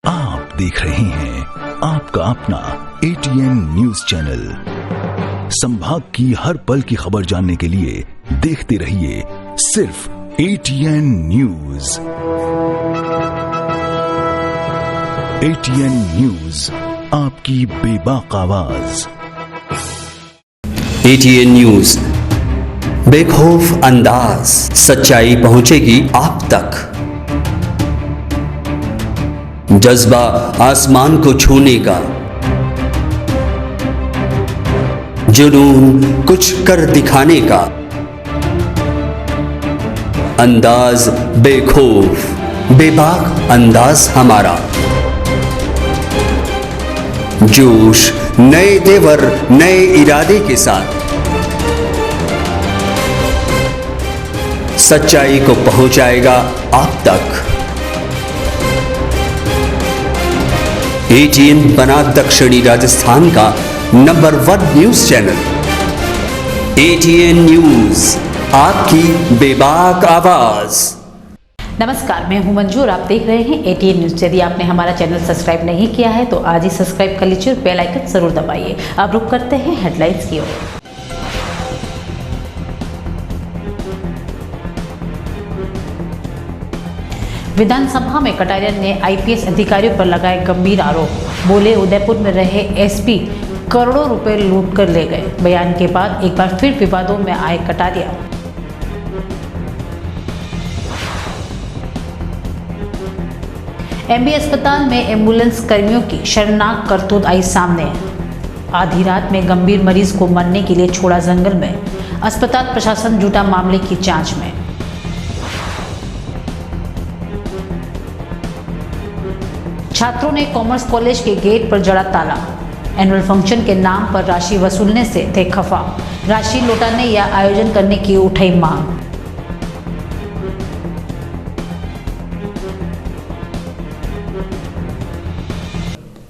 आप देख रहे हैं आपका अपना एटीएन न्यूज चैनल। संभाग की हर पल की खबर जानने के लिए देखते रहिए सिर्फ एटीएन न्यूज। एटीएन न्यूज, आपकी बेबाक आवाज। एटीएन न्यूज, बेखौफ अंदाज, सच्चाई पहुंचेगी आप तक। जज्बा आसमान को छूने का, जुनून कुछ कर दिखाने का, अंदाज बेखौफ बेबाक अंदाज हमारा। जोश नए तेवर नए इरादे के साथ सच्चाई को पहुंचाएगा आप तक। एटीएन बना दक्षिणी राजस्थान का number 1 news channel. ATN news, आपकी बेबाक आवाज। नमस्कार, मैं हूं मंजू और आप देख रहे हैं एटीएन न्यूज। यदि आपने हमारा चैनल सब्सक्राइब नहीं किया है तो आज ही सब्सक्राइब कर लीजिए और बेल आइकन जरूर दबाइए। अब रुक करते हैं हेडलाइंस की ओर। विधानसभा में कटारिया ने आईपीएस अधिकारियों पर लगाए गंभीर आरोप। बोले, उदयपुर में रहे एसपी करोड़ों रुपए लूट कर ले गए। बयान के बाद एक बार फिर विवादों में आए कटारिया। एमबी अस्पताल में एम्बुलेंस कर्मियों की शर्मनाक करतूत आई सामने। आधी रात में गंभीर मरीज को मरने के लिए छोड़ा जंगल में। अस्पताल प्रशासन जुटा मामले की जांच में। छात्रों ने कॉमर्स कॉलेज के गेट पर जड़ा ताला। एनुअल फंक्शन के नाम पर राशि वसूलने से थे खफा। राशि लौटाने या आयोजन करने की उठाई मांग।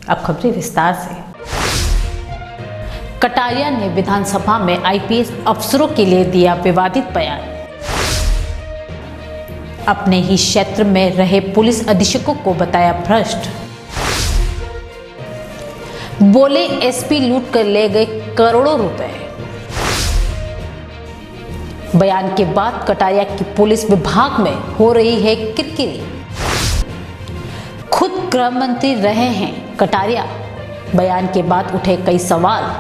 अब खबरें विस्तार से। कटारिया ने विधानसभा में आईपीएस अफसरों के लिए दिया विवादित बयान। अपने ही क्षेत्र में रहे पुलिस अधीक्षकों को बताया भ्रष्ट। बोले, एसपी लूट कर ले गए करोड़ों रुपए। बयान के बाद कटारिया की पुलिस विभाग में हो रही है किरकिरी। खुद गृह मंत्री रहे हैं कटारिया। बयान के बाद उठे कई सवाल।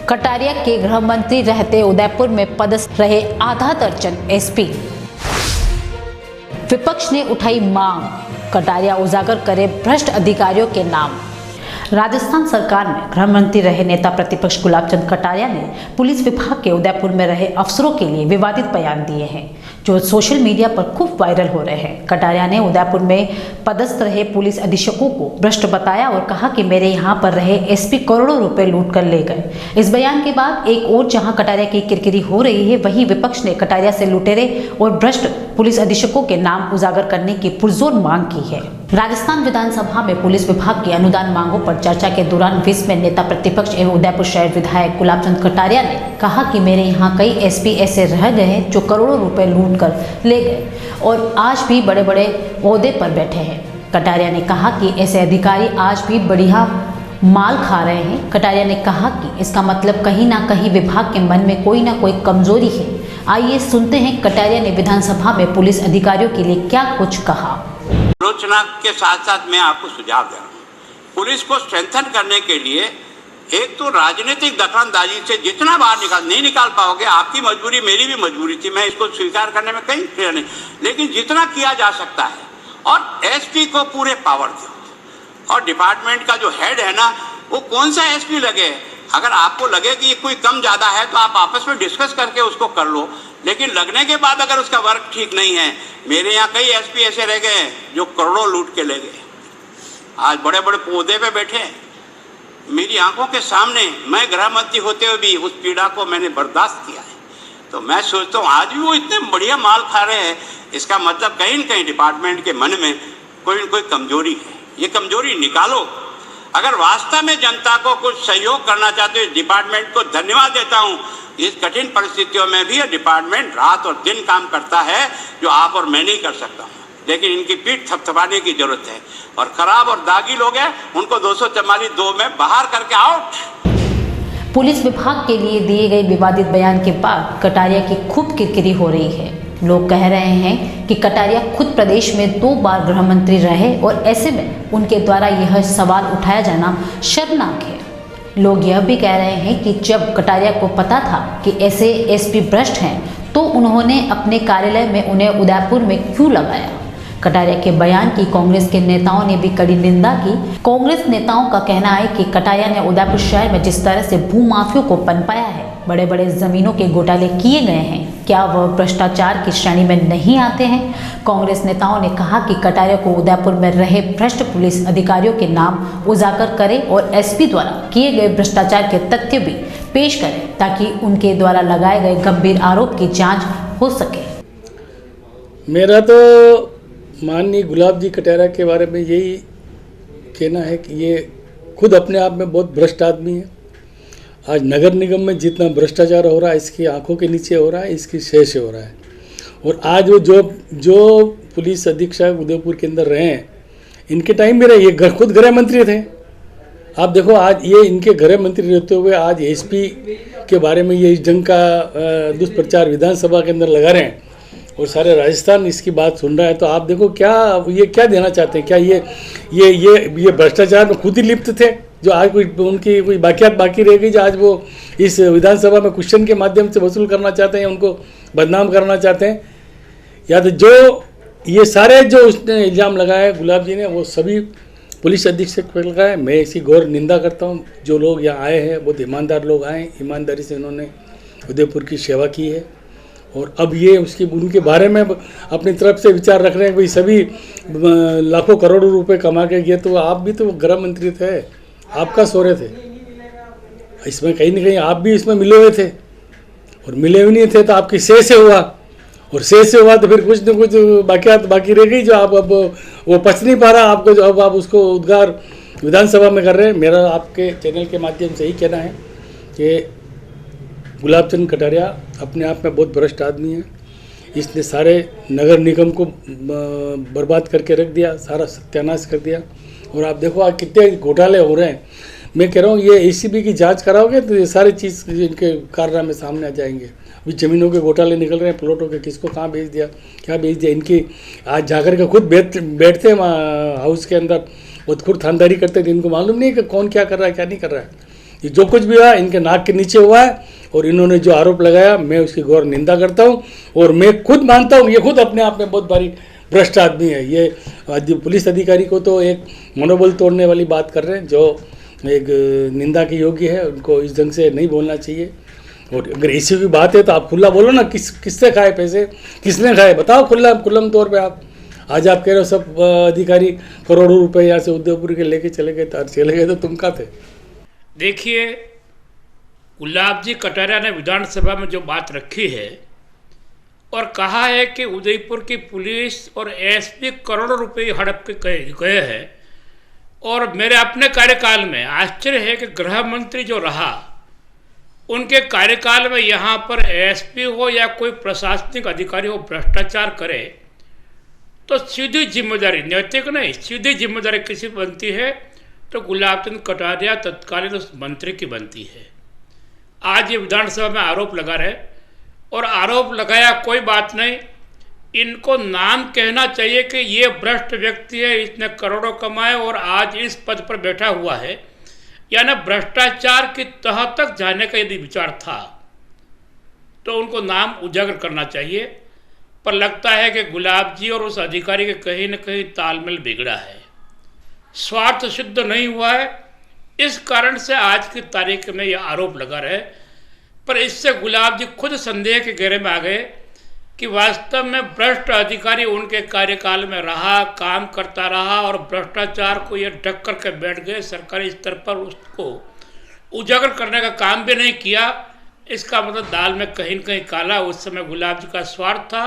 कटारिया के गृह मंत्री रहते उदयपुर में पदस्थ रहे आधा दर्जन एसपी। विपक्ष ने उठाई मांग, कटारिया उजागर करे भ्रष्ट अधिकारियों के नाम। राजस्थान सरकार में गृह मंत्री रहे नेता प्रतिपक्ष गुलाबचंद कटारिया ने पुलिस विभाग के उदयपुर में रहे अफसरों के लिए विवादित बयान दिए हैं जो सोशल मीडिया पर खूब वायरल हो रहे हैं। कटारिया ने उदयपुर में पदस्थ रहे पुलिस अधीक्षकों को भ्रष्ट बताया और कहा कि मेरे यहाँ पर रहे एसपी करोड़ों रुपए लूट कर ले गए। इस बयान के बाद एक और जहां कटारिया की किरकिरी हो रही है, वहीं विपक्ष ने कटारिया से लुटेरे और भ्रष्ट पुलिस अधीक्षकों के नाम उजागर करने की पुरजोर मांग की है। राजस्थान विधानसभा में पुलिस विभाग की अनुदान मांगों पर चर्चा के दौरान विस में नेता प्रतिपक्ष एवं उदयपुर शहर विधायक गुलाबचंद कटारिया ने कहा कि मेरे यहाँ कई एसपी ऐसे रह गए हैं जो करोड़ों रुपए लूट कर ले गए और आज भी बड़े बड़े ओहदे पर बैठे हैं। कटारिया ने कहा कि ऐसे अधिकारी आज भी बढ़िया माल खा रहे हैं। कटारिया ने कहा कि इसका मतलब कहीं ना कहीं विभाग के मन में कोई ना कोई कमजोरी है। आइए सुनते हैं कटारिया ने विधानसभा में पुलिस अधिकारियों के लिए क्या कुछ कहा। आलोचना के साथ साथ मैं आपको सुझाव दे रहा हूँ, पुलिस को स्ट्रेंथन करने के लिए एक तो राजनीतिक दखलंदाजी से जितना बाहर नहीं निकाल पाओगे। आपकी मजबूरी, मेरी भी मजबूरी थी, मैं इसको स्वीकार करने में कहीं फिर नहीं, लेकिन जितना किया जा सकता है और एसपी को पूरे पावर दो। और डिपार्टमेंट का जो हेड है ना, वो कौन सा एसपी लगे, अगर आपको लगे कि कोई कम ज्यादा है तो आप आपस में डिस्कस करके उसको कर लो, लेकिन लगने के बाद अगर उसका वर्क ठीक नहीं है। मेरे यहाँ कई एसपी ऐसे रह गए जो करोड़ों लूट के ले गए, आज बड़े बड़े पौधे पे बैठे हैं। मेरी आंखों के सामने, मैं गृह मंत्री होते हुए भी उस पीड़ा को मैंने बर्दाश्त किया है। तो मैं सोचता हूँ आज भी वो इतने बढ़िया माल खा रहे हैं, इसका मतलब कहीं न कहीं डिपार्टमेंट के मन में कोई न कोई कमजोरी है। ये कमजोरी निकालो। अगर वास्तव में जनता को कुछ सहयोग करना चाहते हो, डिपार्टमेंट को धन्यवाद देता हूँ। इस कठिन परिस्थितियों में भी ये डिपार्टमेंट रात और दिन काम करता है, जो आप और मैं नहीं कर सकता हूँ। लेकिन इनकी पीठ थपथपाने की जरूरत है। और खराब और दागी लोग हैं, उनको 244(2) में बाहर करके आउट। पुलिस विभाग के लिए दिए गए विवादित बयान के बाद कटारिया की खूब किरकिरी हो रही है। लोग कह रहे हैं कि कटारिया खुद प्रदेश में 2 बार गृह मंत्री रहे और ऐसे में उनके द्वारा यह सवाल उठाया जाना शर्मनाक है। लोग यह भी कह रहे हैं कि जब कटारिया को पता था कि ऐसे एसपी भ्रष्ट हैं तो उन्होंने अपने कार्यालय में उन्हें उदयपुर में क्यों लगाया। कटारिया के बयान की कांग्रेस के नेताओं ने भी कड़ी निंदा की। कांग्रेस नेताओं का कहना है कि कटारिया ने उदयपुर शहर में जिस तरह से भूमाफियों को पनपाया है, बड़े बड़े जमीनों के घोटाले किए गए हैं, क्या वह भ्रष्टाचार की श्रेणी में नहीं आते हैं। कांग्रेस नेताओं ने कहा कि कटारिया को उदयपुर में रहे भ्रष्ट पुलिस अधिकारियों के नाम उजागर करें और एसपी द्वारा किए गए भ्रष्टाचार के तथ्य भी पेश करें ताकि उनके द्वारा लगाए गए गंभीर आरोप की जांच हो सके। मेरा तो माननीय गुलाब जी कटारिया के बारे में यही कहना है कि ये खुद अपने आप में बहुत भ्रष्ट आदमी है। आज नगर निगम में जितना भ्रष्टाचार हो रहा है इसकी आंखों के नीचे हो रहा है, इसकी शय से हो रहा है। और आज वो जो पुलिस अधीक्षक उदयपुर के अंदर रहे हैं, इनके टाइम में ये खुद गृह मंत्री थे। आप देखो आज ये इनके गृह मंत्री रहते हुए आज एसपी के बारे में ये इस ढंग का दुष्प्रचार विधानसभा के अंदर लगा रहे हैं और सारे राजस्थान इसकी बात सुन रहा है। तो आप देखो क्या देना चाहते हैं। क्या ये भ्रष्टाचार में खुद ही लिप्त थे, जो आज उनकी कोई बाकियात बाकी रह गई, जो आज वो इस विधानसभा में क्वेश्चन के माध्यम से वसूल करना चाहते हैं, उनको बदनाम करना चाहते हैं। या तो जो ये सारे जो उसने इल्ज़ाम लगाए गुलाब जी ने, वो सभी पुलिस अधीक्षक पर लगाए। मैं इसकी घोर निंदा करता हूँ। जो लोग यहाँ आए हैं बहुत ईमानदार लोग आए, ईमानदारी से उन्होंने उदयपुर की सेवा की है। और अब ये उनके बारे में अपनी तरफ से विचार रख रहे हैं। भाई सभी लाखों करोड़ों रुपए कमा के गए, तो आप भी तो गृह मंत्री थे, आपका सौरे थे, इसमें कहीं ना कहीं आप भी इसमें मिले हुए थे। और मिले हुए नहीं थे तो आपकी से हुआ, और से हुआ तो फिर कुछ न कुछ बाकियात बाकी रह गई, जो आप अब वो पच नहीं पा रहा आपको, जो अब आप उसको उद्गार विधानसभा में कर रहे हैं। मेरा आपके चैनल के माध्यम से ही कहना है कि गुलाब चंद कटारिया अपने आप में बहुत भ्रष्ट आदमी है। इसने सारे नगर निगम को बर्बाद करके रख दिया, सारा सत्यानाश कर दिया। और आप देखो आज कितने घोटाले हो रहे हैं। मैं कह रहा हूँ ये एसीबी की जांच कराओगे तो ये सारी चीज़ इनके कारनामे सामने आ जाएंगे। अभी ज़मीनों के घोटाले निकल रहे हैं, प्लॉटों के, किसको कहाँ बेच दिया, क्या बेच दिया। इनकी आज जाकर के खुद बैठते हैं वहाँ हाउस के अंदर, वो खुद थानदारी करते थे। इनको मालूम नहीं है कि कौन क्या कर रहा है क्या नहीं कर रहा है। ये जो कुछ भी हुआ इनके नाक के नीचे हुआ है। और इन्होंने जो आरोप लगाया मैं उसकी घोर निंदा करता हूँ। और मैं खुद मानता हूँ ये खुद अपने आप में बहुत भारी भ्रष्ट आदमी है। ये पुलिस अधिकारी को तो एक मनोबल तोड़ने वाली बात कर रहे हैं, जो एक निंदा के योग्य है। उनको इस ढंग से नहीं बोलना चाहिए। और अगर ऐसी भी बात है तो आप खुला बोलो ना, किससे खाए पैसे, किसने खाए, बताओ खुल्लम तौर पे आप। आज आप कह रहे हो सब अधिकारी करोड़ों रुपए यहाँ से उदयपुर के लेके चले गए तो तुम क्या थे। देखिए, गुलाब जी कटारिया ने विधानसभा में जो बात रखी है और कहा है कि उदयपुर की पुलिस और एसपी करोड़ों रुपए हड़प के गए हैं। और मेरे अपने कार्यकाल में आश्चर्य है कि गृह मंत्री जो रहा, उनके कार्यकाल में यहाँ पर एसपी हो या कोई प्रशासनिक अधिकारी हो भ्रष्टाचार करे तो सीधी जिम्मेदारी, नैतिक नहीं, सीधी जिम्मेदारी किसी बनती है तो गुलाब चंद कटारिया तत्कालीन उस मंत्री की बनती है। आज ये विधानसभा में आरोप लगा रहे, और आरोप लगाया कोई बात नहीं, इनको नाम कहना चाहिए कि ये भ्रष्ट व्यक्ति है, इसने करोड़ों कमाए और आज इस पद पर बैठा हुआ है। यानी भ्रष्टाचार की तह तक जाने का यदि विचार था तो उनको नाम उजागर करना चाहिए। पर लगता है कि गुलाब जी और उस अधिकारी के कहीं न कहीं तालमेल बिगड़ा है, स्वार्थ सिद्ध नहीं हुआ है। इस कारण से आज की तारीख में यह आरोप लगा रहे। पर इससे गुलाब जी खुद संदेह के घेरे में आ गए कि वास्तव में भ्रष्ट अधिकारी उनके कार्यकाल में रहा, काम करता रहा और भ्रष्टाचार को ये ढक करके बैठ गए। सरकारी स्तर पर उसको उजागर करने का काम भी नहीं किया। इसका मतलब दाल में कहीं न कहीं काला उस समय गुलाब जी का स्वार्थ था,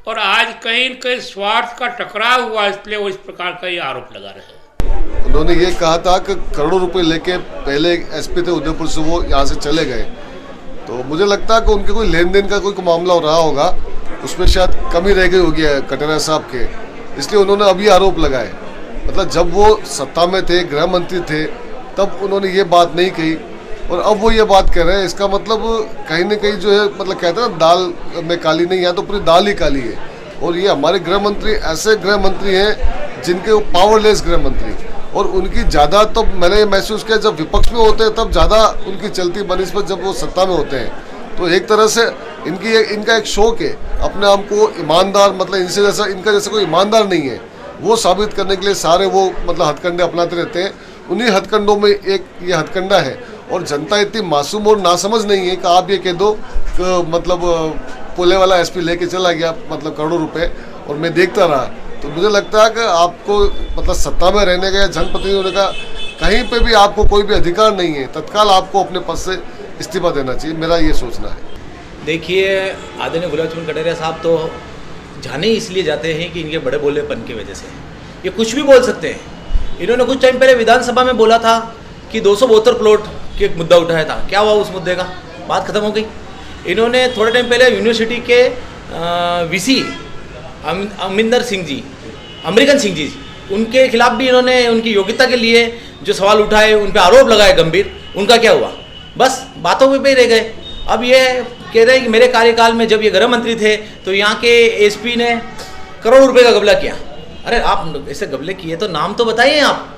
और आज कहीं न कहीं स्वार्थ का टकराव हुआ, इसलिए वो इस प्रकार का ये आरोप लगा रहे हैं। उन्होंने ये कहा था कि करोड़ों रुपए लेके पहले एसपी थे उदयपुर से, वो यहाँ से चले गए। तो मुझे लगता है कि उनके कोई लेन देन का कोई मामला रहा होगा, उसमें शायद कमी रह गई होगी कटारिया साहब के। इसलिए उन्होंने अभी आरोप लगाए। मतलब जब वो सत्ता में थे, गृह मंत्री थे, तब उन्होंने ये बात नहीं कही और अब वो ये बात कह रहे हैं। इसका मतलब कहीं ना कहीं जो है, मतलब कहते हैं ना दाल में काली नहीं है, तो पूरी दाल ही काली है। और ये हमारे गृह मंत्री ऐसे गृह मंत्री हैं जिनके पावरलेस गृह मंत्री, और उनकी ज़्यादा तो मैंने ये महसूस किया जब विपक्ष में होते हैं तब ज़्यादा उनकी चलती बनिस्बत जब वो सत्ता में होते हैं। तो एक तरह से इनका एक शौक है अपने आप को ईमानदार, मतलब इनका जैसा कोई ईमानदार नहीं है, वो साबित करने के लिए सारे वो मतलब हथकंडे अपनाते रहते हैं। उन्हीं हथकंडों में एक ये हथकंडा है। और जनता इतनी मासूम और नासमझ नहीं है कि आप ये कह दो कि मतलब पुले वाला एसपी लेके चला गया मतलब करोड़ों रुपए और मैं देखता रहा। तो मुझे लगता है कि आपको मतलब सत्ता में रहने का या जनप्रतिनिधि होने का कहीं पे भी आपको कोई भी अधिकार नहीं है। तत्काल आपको अपने पद से इस्तीफा देना चाहिए, मेरा ये सोचना है। देखिए, आदरणीय गुलाब चंद कटारिया साहब तो जाने इसलिए जाते हैं कि इनके बड़े बोलेपन की वजह से ये कुछ भी बोल सकते हैं। इन्होंने कुछ टाइम पहले विधानसभा में बोला था कि 272 प्लॉट के एक मुद्दा उठाया था। क्या हुआ उस मुद्दे का? बात खत्म हो गई। इन्होंने थोड़े टाइम पहले यूनिवर्सिटी के वीसी अमरिंदर सिंह जी, उनके खिलाफ भी इन्होंने उनकी योग्यता के लिए जो सवाल उठाए, उन पर आरोप लगाए गंभीर। उनका क्या हुआ? बस बातों में ही रह गए। अब ये कह रहे हैं कि मेरे कार्यकाल में जब ये गृह मंत्री थे तो यहाँ के एसपी ने करोड़ों रुपए का घपला किया। अरे आप ऐसे घपले किए तो नाम तो बताइए, आप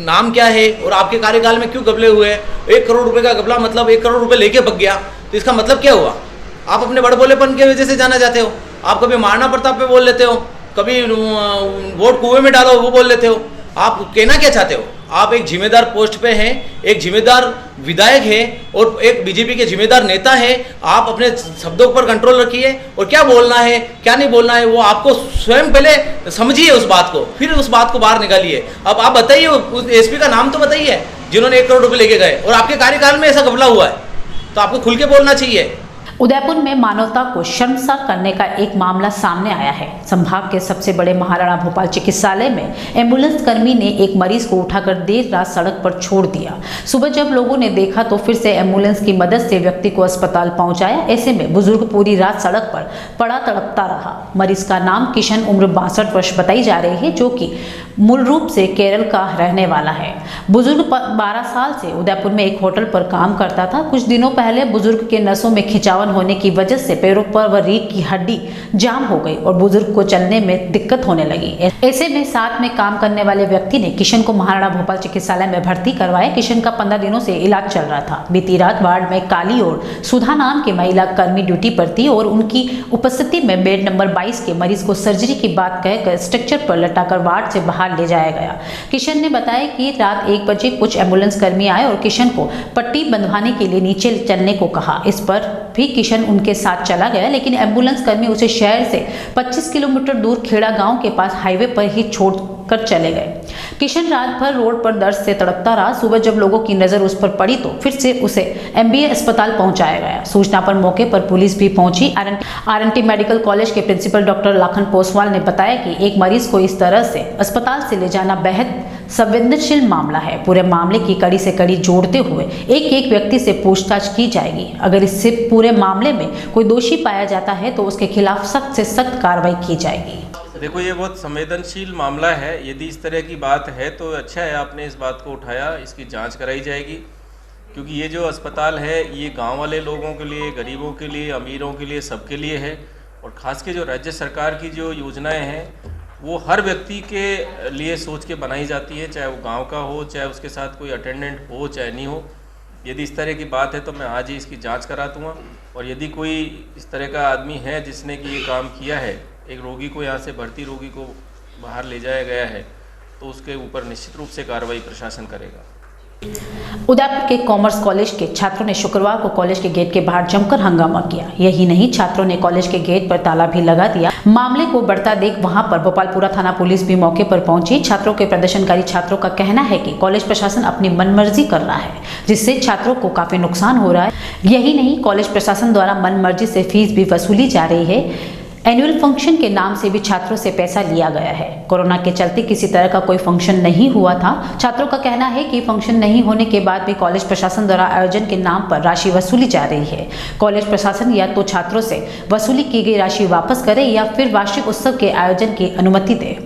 नाम क्या है और आपके कार्यकाल में क्यों घपले हुए? 1 करोड़ रुपए का घपला मतलब 1 करोड़ रुपए लेके भग गया, तो इसका मतलब क्या हुआ? आप अपने बड़बोलेपन की वजह से जाना जाते हो। आप कभी महाराणा प्रताप पे बोल लेते हो, कभी वोट कुएं में डालो वो बोल लेते हो। आप कहना क्या चाहते हो? आप एक जिम्मेदार पोस्ट पे हैं, एक जिम्मेदार विधायक है और एक बीजेपी के जिम्मेदार नेता है। आप अपने शब्दों पर कंट्रोल रखिए और क्या बोलना है क्या नहीं बोलना है वो आपको स्वयं पहले समझिए उस बात को, फिर उस बात को बाहर निकालिए। अब आप बताइए उस एसपी का नाम तो बताइए जिन्होंने 1 करोड़ रुपए लेके गए और आपके कार्यकाल में ऐसा घपला हुआ है, तो आपको खुल के बोलना चाहिए। उदयपुर में मानवता को शर्मसार करने का एक मामला सामने आया है। संभाग के सबसे बड़े महाराणा भोपाल चिकित्सालय में एम्बुलेंस कर्मी ने एक मरीज को उठाकर देर रात सड़क पर छोड़ दिया। सुबह जब लोगों ने देखा तो फिर से एम्बुलेंस की मदद से व्यक्ति को अस्पताल पहुंचाया। ऐसे में बुजुर्ग पूरी रात सड़क पर पड़ा तड़पता रहा। मरीज का नाम किशन, उम्र 62 वर्ष बताई जा रही है, जो कि मूल रूप से केरल का रहने वाला है। बुजुर्ग 12 साल से उदयपुर में एक होटल पर काम करता था। कुछ दिनों पहले बुजुर्ग के नसों में खिंचावन होने की वजह से पैरों पर व रीढ़ की हड्डी जाम हो गई और बुजुर्ग को चलने में दिक्कत होने लगी। ऐसे में साथ में काम करने वाले व्यक्ति ने किशन को महाराणा भोपाल चिकित्सालय में भर्ती करवाया। किशन का 15 दिनों से इलाज चल रहा था। बीती रात वार्ड में काली और सुधा नाम की महिला कर्मी ड्यूटी पर थी और उनकी उपस्थिति में बेड नंबर 22 के मरीज को सर्जरी की बात कहकर स्ट्रक्चर पर लटाकर वार्ड से बाहर ले जाया गया। किशन ने बताया कि रात 1 बजे कुछ एम्बुलेंस कर्मी आए और किशन को पट्टी बंधवाने के लिए नीचे चलने को कहा। इस पर भी किशन उनके साथ चला गया, लेकिन एम्बुलेंस कर्मी उसे शहर से 25 किलोमीटर दूर खेड़ा गांव के पास हाईवे पर ही छोड़कर चले गए। किशन रात भर रोड पर दर्द से तड़पता रहा। सुबह जब लोगों की नजर उस पर पड़ी तो फिर से उसे एमबीए अस्पताल पहुंचाया गया। सूचना पर मौके पर पुलिस भी पहुंची। आरएनटी मेडिकल कॉलेज के प्रिंसिपल डॉक्टर लाखन पोसवाल ने बताया कि एक मरीज को इस तरह से अस्पताल से ले जाना बेहद संवेदनशील मामला है। पूरे मामले की कड़ी से कड़ी जोड़ते हुए एक एक व्यक्ति से पूछताछ की जाएगी। अगर इससे पूरे मामले में कोई दोषी पाया जाता है तो उसके खिलाफ सख्त से सख्त कार्रवाई की जाएगी। देखो, ये बहुत संवेदनशील मामला है। यदि इस तरह की बात है तो अच्छा है आपने इस बात को उठाया, इसकी जांच कराई जाएगी। क्योंकि ये जो अस्पताल है ये गांव वाले लोगों के लिए, गरीबों के लिए, अमीरों के लिए, सबके लिए है। और ख़ास के जो राज्य सरकार की जो योजनाएं हैं वो हर व्यक्ति के लिए सोच के बनाई जाती है, चाहे वो गांव का हो, चाहे उसके साथ कोई अटेंडेंट हो, चाहे नहीं हो। यदि इस तरह की बात है तो मैं आज ही इसकी जांच करा दूँगा। और यदि कोई इस तरह का आदमी है जिसने कि ये काम किया है, एक रोगी को यहाँ से भर्ती रोगी को बाहर ले जाया गया है, तो उसके ऊपर निश्चित रूप से कार्रवाई प्रशासन करेगा। उदयपुर के कॉमर्स कॉलेज के छात्रों ने शुक्रवार को कॉलेज के गेट के बाहर जमकर हंगामा किया। यही नहीं, छात्रों ने कॉलेज के गेट पर ताला भी लगा दिया। मामले को बढ़ता देख वहां पर गोपालपुरा थाना पुलिस भी मौके पर पहुंची। छात्रों के प्रदर्शनकारी छात्रों का कहना है कि कॉलेज प्रशासन अपनी मनमर्जी कर रहा है, जिससे छात्रों को काफी नुकसान हो रहा है। यही नहीं, कॉलेज प्रशासन द्वारा मनमर्जी से फीस भी वसूली जा रही है। एनुअल फंक्शन के नाम से भी छात्रों से पैसा लिया गया है। कोरोना के चलते किसी तरह का कोई फंक्शन नहीं हुआ था। छात्रों का कहना है कि फंक्शन नहीं होने के बाद भी कॉलेज प्रशासन द्वारा आयोजन के नाम पर राशि वसूली जा रही है। कॉलेज प्रशासन या तो छात्रों से वसूली की गई राशि वापस करे या फिर वार्षिक उत्सव के आयोजन की अनुमति दे।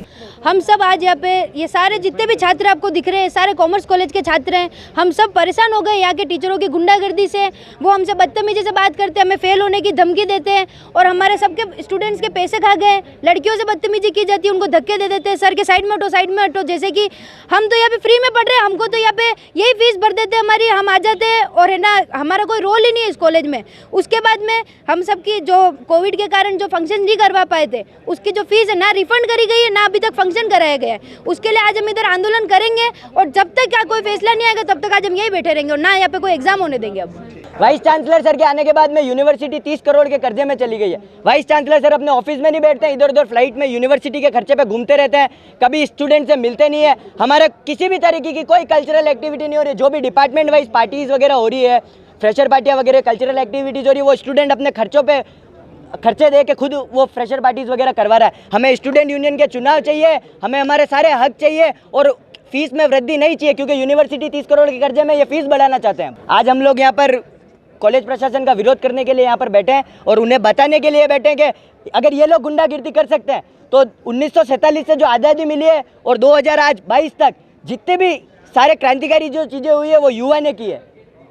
हम सब आज यहाँ पे ये सारे जितने भी छात्र आपको दिख रहे हैं सारे कॉमर्स कॉलेज के छात्र हैं। हम सब परेशान हो गए यहाँ के टीचरों की गुंडागर्दी से। वो हमसे बदतमीजी से बात करते हैं, हमें फेल होने की धमकी देते हैं और हमारे सबके स्टूडेंट्स के पैसे खा गए। लड़कियों से बदतमीजी की जाती है, उनको धक्के दे देते हैं, सर के साइड में हटो। जैसे कि हम तो यहाँ पे फ्री में पढ़ रहे हैं, हमको तो यहाँ पे यही फीस भर देते हमारी, हम आ जाते हैं और है ना हमारा कोई रोल ही नहीं है इस कॉलेज में। उसके बाद में हम सबकी जो कोविड के कारण जो फंक्शन नहीं करवा पाए थे उसकी जो फीस है ना रिफंड करी गई है ना अभी तक कराया गया है। उसके लिए आज हम इधर आंदोलन करेंगे और जब तक क्या कोई फैसला नहीं आएगा तब तक आज हम यही बैठे रहेंगे और ना यहाँ पे कोई एग्जाम होने देंगे। अब वाइस चांसलर सर के आने के बाद में यूनिवर्सिटी 30 करोड़ के कर्जे में चली गई है। वाइस चांसलर सर अपने ऑफिस में नहीं बैठते हैं, इधर उधर फ्लाइट में यूनिवर्सिटी के खर्चे पे घूमते रहते हैं, कभी स्टूडेंट से मिलते नहीं है। हमारे किसी भी तरीके की कोई कल्चरल एक्टिविटी नहीं हो रही। जो भी डिपार्टमेंट वाइज पार्टीज वगैरह हो रही है, फ्रेशर पार्टियाँ वगैरह कल्चरल एक्टिविटीज हो रही है, वो स्टूडेंट अपने खर्चों पे खर्चे दे के खुद वो फ्रेशर पार्टीज वगैरह करवा रहा है। हमें स्टूडेंट यूनियन के चुनाव चाहिए, हमें हमारे सारे हक चाहिए और फीस में वृद्धि नहीं चाहिए क्योंकि यूनिवर्सिटी 30 करोड़ के कर्जे में ये फीस बढ़ाना चाहते हैं। आज हम लोग यहाँ पर कॉलेज प्रशासन का विरोध करने के लिए यहाँ पर बैठे हैं और उन्हें बताने के लिए बैठे हैं कि अगर ये लोग गुंडागिर्दी कर सकते हैं तो 1947 से जो आज़ादी मिली है और 2022 तक जितने भी सारे क्रांतिकारी जो चीज़ें हुई है वो युवा ने की है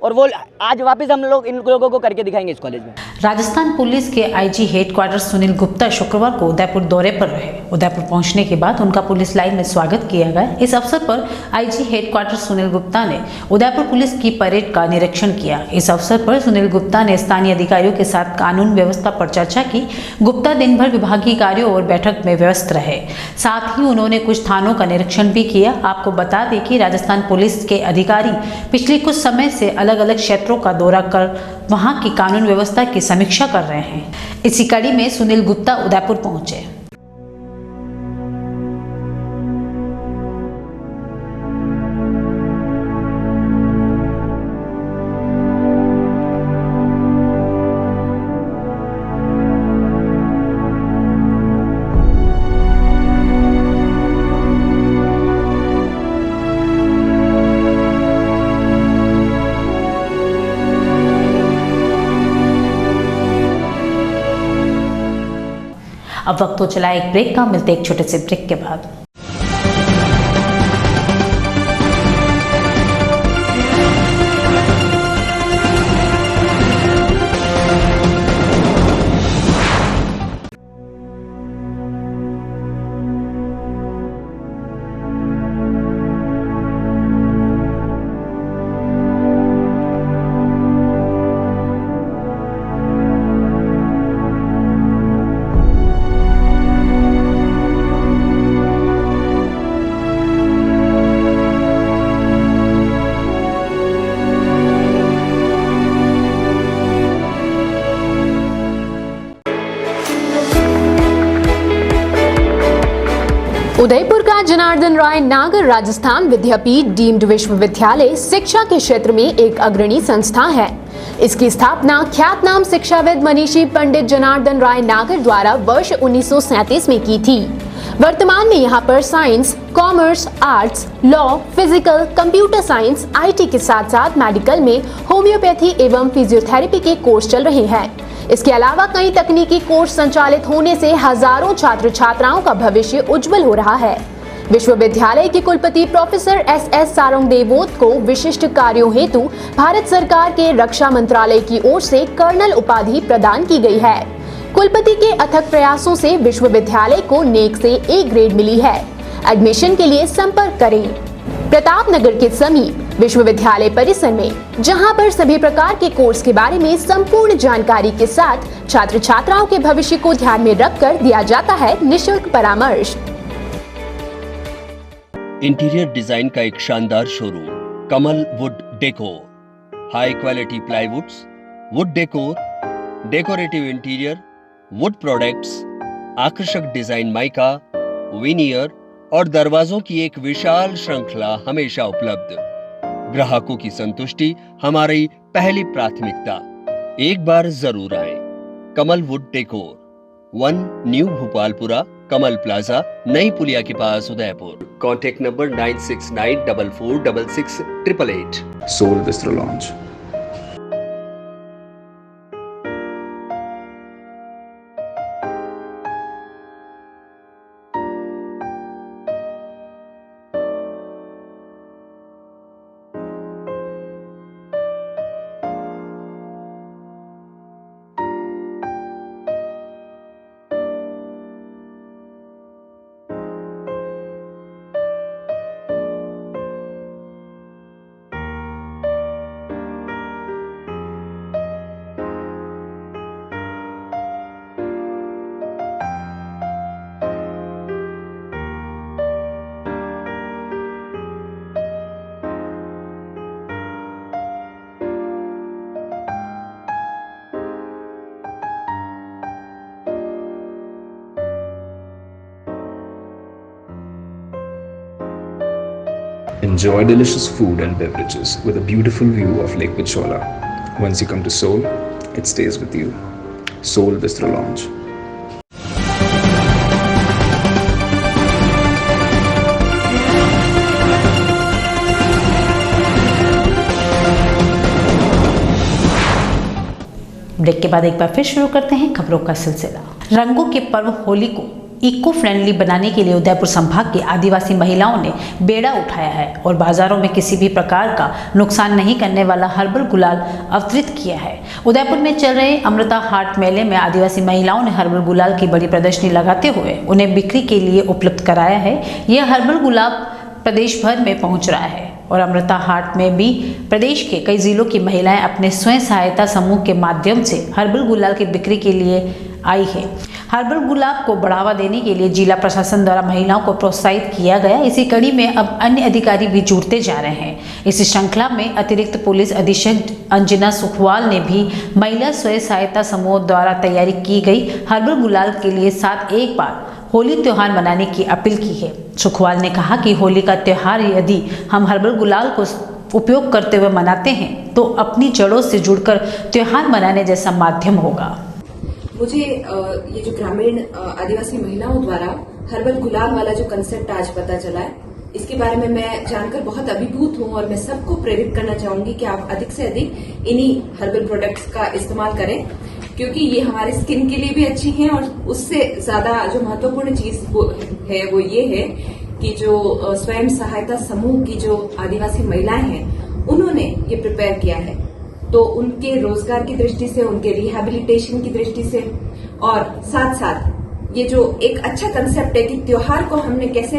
और वो आज वापस हम लोग इन लोगों को करके दिखाएंगे इस कॉलेज में। राजस्थान पुलिस के आईजी हेडक्वार्टर सुनील गुप्ता शुक्रवार को उदयपुर दौरे पर रहे। उदयपुर पहुंचने के बाद उनका पुलिस लाइन में स्वागत किया गया। इस अवसर पर आईजी हेडक्वार्टर सुनील गुप्ता ने उदयपुर पुलिस की परेड का निरीक्षण किया। इस अवसर पर सुनील गुप्ता ने स्थानीय अधिकारियों के साथ कानून व्यवस्था पर चर्चा की। गुप्ता दिन भर विभागीय कार्यों और बैठक में व्यस्त रहे। साथ ही उन्होंने कुछ थानों का निरीक्षण भी किया। आपको बता दें कि राजस्थान पुलिस के अधिकारी पिछले कुछ समय से अलग अलग क्षेत्रों का दौरा कर वहां की कानून व्यवस्था की समीक्षा कर रहे हैं। इसी कड़ी में सुनील गुप्ता उदयपुर पहुंचे। अब वक्त हो चला एक ब्रेक का, मिलते एक छोटे से ब्रेक के बाद। उदयपुर का जनार्दन राय नागर राजस्थान विद्यापीठ डीम्ड विश्वविद्यालय शिक्षा के क्षेत्र में एक अग्रणी संस्था है। इसकी स्थापना ख्यातनाम शिक्षाविद मनीषी पंडित जनार्दन राय नागर द्वारा वर्ष 1937 में की थी। वर्तमान में यहाँ पर science, commerce, arts, law, physical, computer science, IT के साथ साथ मेडिकल में होम्योपैथी एवं फिजियोथेरेपी के कोर्स चल रहे हैं। इसके अलावा कई तकनीकी कोर्स संचालित होने से हजारों छात्र छात्राओं का भविष्य उज्जवल हो रहा है। विश्वविद्यालय के कुलपति प्रोफेसर एस सारंग देवोत को विशिष्ट कार्यों हेतु भारत सरकार के रक्षा मंत्रालय की ओर से कर्नल उपाधि प्रदान की गई है। कुलपति के अथक प्रयासों से विश्वविद्यालय को नेक से ए ग्रेड मिली है। एडमिशन के लिए संपर्क करें प्रतापनगर के समीप विश्वविद्यालय परिसर में, जहां पर सभी प्रकार के कोर्स के बारे में संपूर्ण जानकारी के साथ छात्र छात्राओं के भविष्य को ध्यान में रखकर दिया जाता है निःशुल्क परामर्श। इंटीरियर डिजाइन का एक शानदार showroom Kamal wood decor, high quality प्लाईवुड्स, would decor, decorative interior, would products, आकर्षक डिजाइन माइका, विनियर और दरवाजों की एक विशाल श्रृंखला हमेशा उपलब्ध। ग्राहकों की संतुष्टि हमारी पहली प्राथमिकता। एक बार जरूर आएं। Kamal wood decor, 1 new Bhopalpura, Kamal plaza, नई पुलिया के पास, Udaipur. Contact number 9694466888। Soul Bistro Lounge। Enjoy delicious food and beverages with a beautiful view of Lake Pichola. Once you come to Seoul, it stays with you. Seoul Bistro Lounge। Break के बाद एक बार फिर शुरू करते हैं खबरों का सिलसिला। रंगों के पर्व होली को इको फ्रेंडली बनाने के लिए उदयपुर संभाग की आदिवासी महिलाओं ने बेड़ा उठाया है और बाजारों में किसी भी प्रकार का नुकसान नहीं करने वाला हर्बल गुलाल अवतरित किया है। उदयपुर में चल रहे अमृता हाट मेले में आदिवासी महिलाओं ने हर्बल गुलाल की बड़ी प्रदर्शनी लगाते हुए उन्हें बिक्री के लिए उपलब्ध कराया है। यह हर्बल गुलाल प्रदेश भर में पहुंच रहा है और अमृता हाट में भी प्रदेश के कई जिलों की महिलाएं अपने स्वयं सहायता समूह के माध्यम से हर्बल गुलाल की बिक्री के लिए आई है। हर्बल गुलाब को बढ़ावा देने के लिए जिला प्रशासन द्वारा महिलाओं को प्रोत्साहित किया गया। इसी कड़ी में अब अन्य अधिकारी भी जुड़ते जा रहे हैं। इस श्रृंखला में अतिरिक्त पुलिस अधीक्षक अंजना सुखवाल ने भी महिला स्वयं सहायता समूह द्वारा तैयारी की गई हर्बल गुलाल के लिए साथ एक बार होली त्योहार मनाने की अपील की है। सुखवाल ने कहा कि होली का त्योहार यदि हम हर्बल गुलाल को उपयोग करते हुए मनाते हैं तो अपनी जड़ों से जुड़कर त्योहार मनाने जैसा माध्यम होगा। मुझे ये जो ग्रामीण आदिवासी महिलाओं द्वारा हर्बल गुलाल वाला जो कंसेप्ट आज पता चला है, इसके बारे में मैं जानकर बहुत अभिभूत हूँ और मैं सबको प्रेरित करना चाहूंगी कि आप अधिक से अधिक इन्हीं हर्बल प्रोडक्ट्स का इस्तेमाल करें, क्योंकि ये हमारे स्किन के लिए भी अच्छी हैं और उससे ज्यादा जो महत्वपूर्ण चीज है वो ये है कि जो स्वयं सहायता समूह की जो आदिवासी महिलाएं हैं उन्होंने ये प्रिपेयर किया है, तो उनके रोजगार की दृष्टि से, उनके रिहैबिलिटेशन की दृष्टि से और साथ साथ ये जो एक अच्छा कंसेप्ट है कि त्योहार को हमने कैसे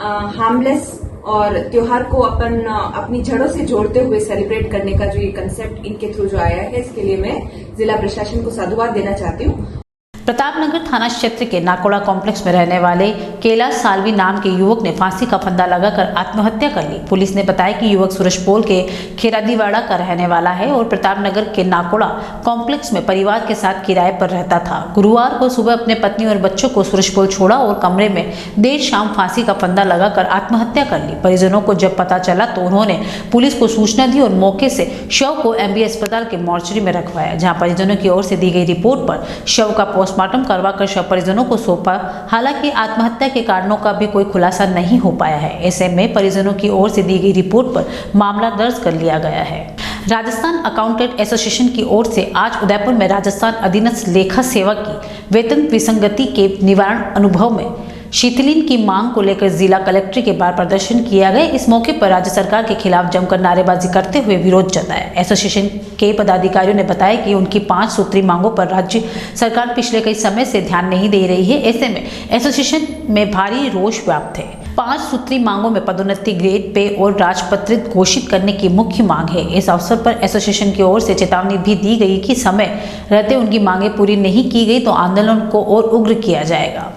हार्मलेस और त्योहार को अपनी जड़ों से जोड़ते हुए सेलिब्रेट करने का जो ये कंसेप्ट इनके थ्रू जो आया है, इसके लिए मैं जिला प्रशासन को साधुवाद देना चाहती हूँ। प्रतापनगर थाना क्षेत्र के नाकोड़ा कॉम्प्लेक्स में रहने वाले कैलाश सालवी नाम के युवक ने फांसी का फंदा लगाकर आत्महत्या कर ली। पुलिस ने बताया कि युवक सूरजपोल के खेरादीवाड़ा का रहने वाला है और प्रतापनगर के नाकोड़ा कॉम्प्लेक्स में परिवार के साथ किराए पर रहता था। गुरुवार को सुबह अपने पत्नी और बच्चों को सूरजपोल छोड़ा और कमरे में देर शाम फांसी का फंदा लगाकर आत्महत्या कर ली। परिजनों को जब पता चला तो उन्होंने पुलिस को सूचना दी और मौके से शव को एमबी अस्पताल के मॉर्चरी में रखवाया, जहाँ परिजनों की ओर से दी गई रिपोर्ट पर शव का पोस्टमार्टम करवाकर शव परिजनों को सौंपा। हालांकि आत्महत्या के कारणों का भी कोई खुलासा नहीं हो पाया है। ऐसे में परिजनों की ओर से दी गई रिपोर्ट पर मामला दर्ज कर लिया गया है। राजस्थान अकाउंटेंट एसोसिएशन की ओर से आज उदयपुर में राजस्थान अधीनस्थ लेखा सेवा की वेतन विसंगति के निवारण अनुभव में शिथिलीकरण की मांग को लेकर जिला कलेक्ट्रेट के बाहर प्रदर्शन किया गया। इस मौके पर राज्य सरकार के खिलाफ जमकर नारेबाजी करते हुए विरोध जताया। एसोसिएशन के पदाधिकारियों ने बताया कि उनकी 5 सूत्री मांगों पर राज्य सरकार पिछले कई समय से ध्यान नहीं दे रही है। ऐसे में एसोसिएशन में भारी रोष व्याप्त है। 5 सूत्री मांगों में पदोन्नति, ग्रेड पे और राजपत्रित घोषित करने की मुख्य मांग है। इस अवसर पर एसोसिएशन की ओर से चेतावनी भी दी गई कि समय रहते उनकी मांगें पूरी नहीं की गई तो आंदोलन को और उग्र किया जाएगा।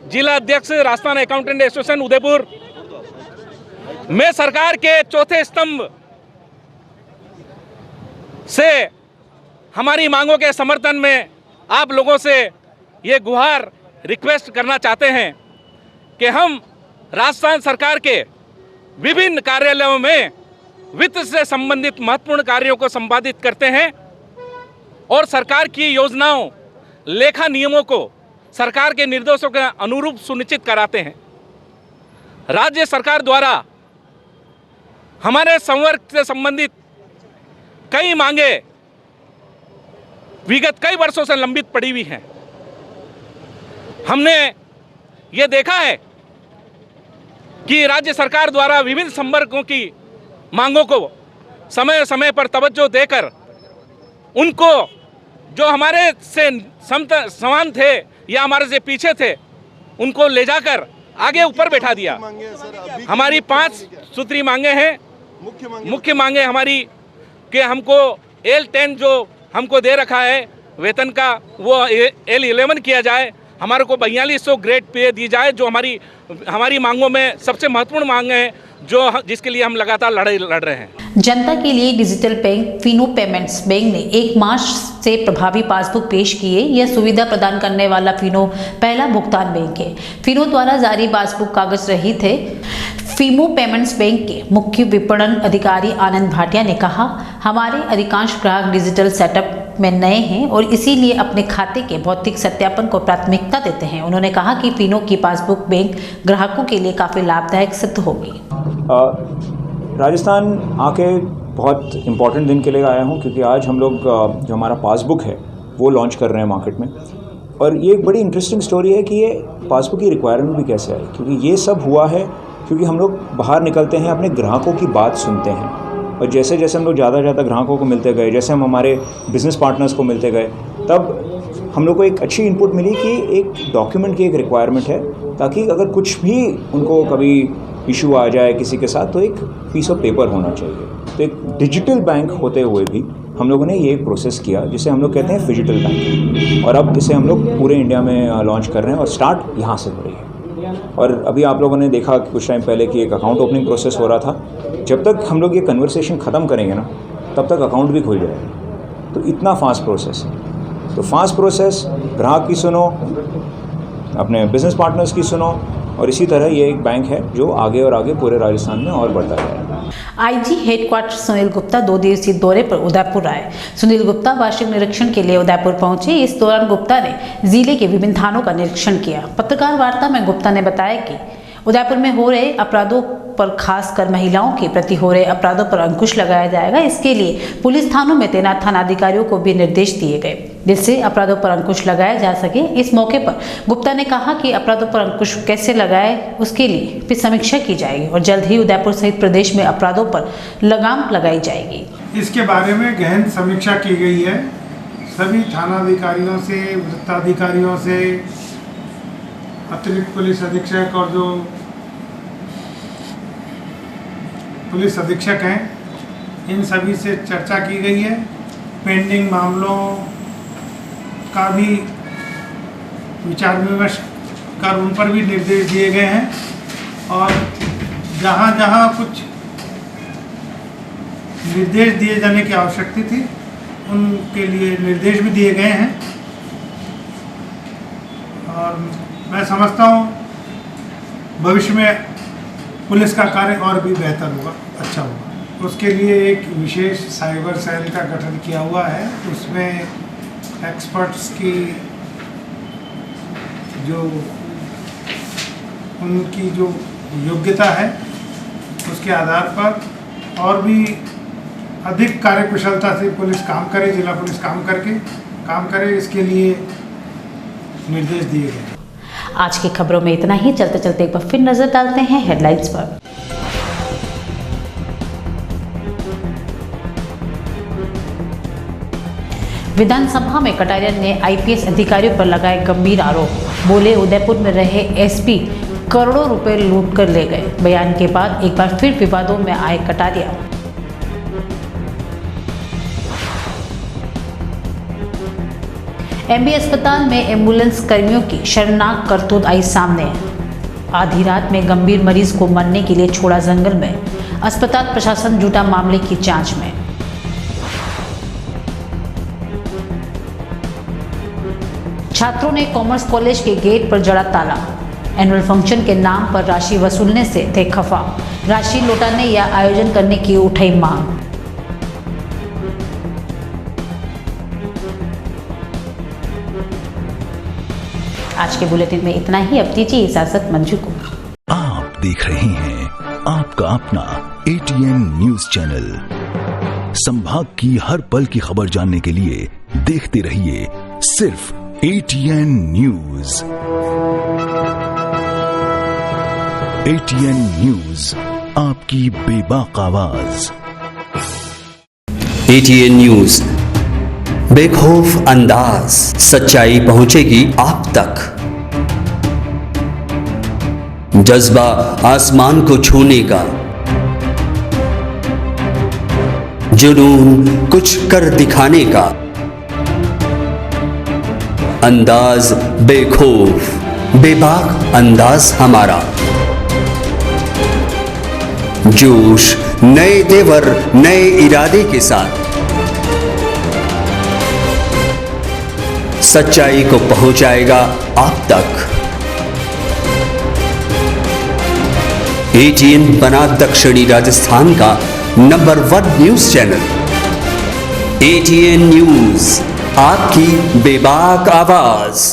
जिला अध्यक्ष राजस्थान अकाउंटेंट एसोसिएशन उदयपुर, मैं सरकार के चौथे स्तंभ से हमारी मांगों के समर्थन में आप लोगों से ये गुहार रिक्वेस्ट करना चाहते हैं कि हम राजस्थान सरकार के विभिन्न कार्यालयों में वित्त से संबंधित महत्वपूर्ण कार्यों को संपादित करते हैं और सरकार की योजनाओं, लेखा नियमों को सरकार के निर्देशों के अनुरूप सुनिश्चित कराते हैं। राज्य सरकार द्वारा हमारे संवर्ग से संबंधित कई मांगे विगत कई वर्षों से लंबित पड़ी हुई हैं। हमने ये देखा है कि राज्य सरकार द्वारा विभिन्न संवर्गों की मांगों को समय समय पर तवज्जो देकर उनको जो हमारे से समान थे या हमारे से पीछे थे उनको ले जाकर आगे ऊपर बैठा दिया। हमारी 5 सूत्री मांगे हैं। मुख्य मांगे हमारी कि हमको L10 जो हमको दे रखा है वेतन का वो L11 किया जाए, हमारे को 4200 ग्रेड पे दी जाए, जो हमारी मांगों में सबसे महत्वपूर्ण मांगे हैं, जिसके लिए हम लगातार लड़ाई लड़ रहे हैं। जनता के लिए digital bank Fino payments bank ने 1 मार्च से प्रभावी पासबुक पेश किए। यह सुविधा प्रदान करने वाला फिनो पहला भुगतान बैंक है। फिनो द्वारा जारी पासबुक कागज रहित है। फिनो पेमेंट्स बैंक के मुख्य विपणन अधिकारी आनंद भाटिया ने कहा, हमारे अधिकांश ग्राहक डिजिटल सेटअप में नए हैं और इसीलिए अपने खाते के भौतिक सत्यापन को प्राथमिकता देते हैं। उन्होंने कहा कि फिनो की पासबुक बैंक ग्राहकों के लिए काफ़ी लाभदायक सिद्ध होगी। राजस्थान आके बहुत इम्पॉर्टेंट दिन के लिए आया हूँ, क्योंकि आज हम लोग जो हमारा पासबुक है वो लॉन्च कर रहे हैं मार्केट में। और ये एक बड़ी इंटरेस्टिंग स्टोरी है कि ये पासबुक की रिक्वायरमेंट भी कैसे आई, क्योंकि ये सब हुआ है क्योंकि हम लोग बाहर निकलते हैं, अपने ग्राहकों की बात सुनते हैं, और जैसे जैसे हम लोग ज़्यादा ग्राहकों को मिलते गए, जैसे हम हमारे बिज़नेस पार्टनर्स को मिलते गए, तब हम लोग को एक अच्छी इनपुट मिली कि एक डॉक्यूमेंट की एक रिक्वायरमेंट है, ताकि अगर कुछ भी उनको कभी इशू आ जाए किसी के साथ तो एक पीस ऑफ पेपर होना चाहिए। तो एक डिजिटल बैंक होते हुए भी हम लोगों ने ये एक प्रोसेस किया जिसे हम लोग कहते हैं फिजिटल बैंक, और अब इसे हम लोग पूरे इंडिया में लॉन्च कर रहे हैं और स्टार्ट यहाँ से हो रही है। और अभी आप लोगों ने देखा कि कुछ टाइम पहले कि एक अकाउंट ओपनिंग प्रोसेस हो रहा था। जब तक हम लोग ये कन्वर्सेशन ख़त्म करेंगे ना, तब तक अकाउंट भी खुल जाएगा। तो इतना फास्ट प्रोसेस है। तो फास्ट प्रोसेस, ग्राहक की सुनो, अपने बिजनेस पार्टनर्स की सुनो, और इसी तरह ये एक बैंक है जो आगे और आगे पूरे राजस्थान में और बढ़ता जाएगा। आईजी हेडक्वार्टर सुनील गुप्ता 2 दिवसीय दौरे पर उदयपुर आए। सुनील गुप्ता वार्षिक निरीक्षण के लिए उदयपुर पहुंचे। इस दौरान गुप्ता ने जिले के विभिन्न थानों का निरीक्षण किया। पत्रकार वार्ता में गुप्ता ने बताया कि उदयपुर में हो रहे अपराधों पर, खासकर महिलाओं के प्रति हो रहे अपराधों पर अंकुश लगाया जाएगा। इसके लिए पुलिस थानों में तैनात थानाधिकारियों को भी निर्देश दिए गए, जिससे अपराधों पर अंकुश लगाया जा सके। इस मौके पर गुप्ता ने कहा कि अपराधों पर अंकुश कैसे लगाए, उसके लिए फिर समीक्षा की जाएगी और जल्द ही उदयपुर सहित प्रदेश में अपराधों पर लगाम लगाई जाएगी। इसके बारे में गहन समीक्षा की गई है। सभी थानाधिकारियों से, वृत्ताधिकारियों से, अतिरिक्त पुलिस अधीक्षक और जो पुलिस अधीक्षक हैं, इन सभी से चर्चा की गई है। पेंडिंग मामलों का भी विचार विमर्श कर उन पर भी निर्देश दिए गए हैं, और जहां जहां कुछ निर्देश दिए जाने की आवश्यकता थी उनके लिए निर्देश भी दिए गए हैं। और मैं समझता हूँ भविष्य में पुलिस का कार्य और भी बेहतर होगा, अच्छा होगा। उसके लिए एक विशेष साइबर सेल का गठन किया हुआ है। उसमें एक्सपर्ट्स की जो उनकी जो योग्यता है उसके आधार पर और भी अधिक कार्यकुशलता से पुलिस काम करे, जिला पुलिस काम करे, इसके लिए निर्देश दिए गए। आज की खबरों में इतना ही। चलते चलते एक बार फिर नजर डालते हैं हेडलाइंस पर। विधानसभा में कटारिया ने आईपीएस अधिकारियों पर लगाए गंभीर आरोप। बोले, उदयपुर में रहे एसपी करोड़ों रुपए लूट कर ले गए। बयान के बाद एक बार फिर विवादों में आए कटारिया। एमबी अस्पताल में एम्बुलेंस कर्मियों की शर्मनाक करतूत आई सामने। आधी रात में गंभीर मरीज को मरने के लिए छोड़ा जंगल में। अस्पताल प्रशासन जुटा मामले की जांच में। छात्रों ने कॉमर्स कॉलेज के गेट पर जड़ा ताला। एनुअल फंक्शन के नाम पर राशि वसूलने से थे खफा। राशि लौटाने या आयोजन करने की उठाई मांग। आज के बुलेटिन में इतना ही। अब दीजिए इजाजत मंजू को। आप देख रहे हैं आपका अपना ATN न्यूज चैनल। संभाग की हर पल की खबर जानने के लिए देखते रहिए सिर्फ ATN न्यूज। ATN न्यूज, आपकी बेबाक आवाज। ATN न्यूज, बेखौफ अंदाज, सच्चाई पहुंचेगी आप तक। जज्बा आसमान को छूने का, जुनून कुछ कर दिखाने का, अंदाज बेखौफ बेबाक अंदाज हमारा। जोश नए तेवर नए इरादे के साथ, सच्चाई को पहुंचाएगा आप तक। ATN बना दक्षिणी राजस्थान का number 1 news channel. ATN news, आपकी बेबाक आवाज।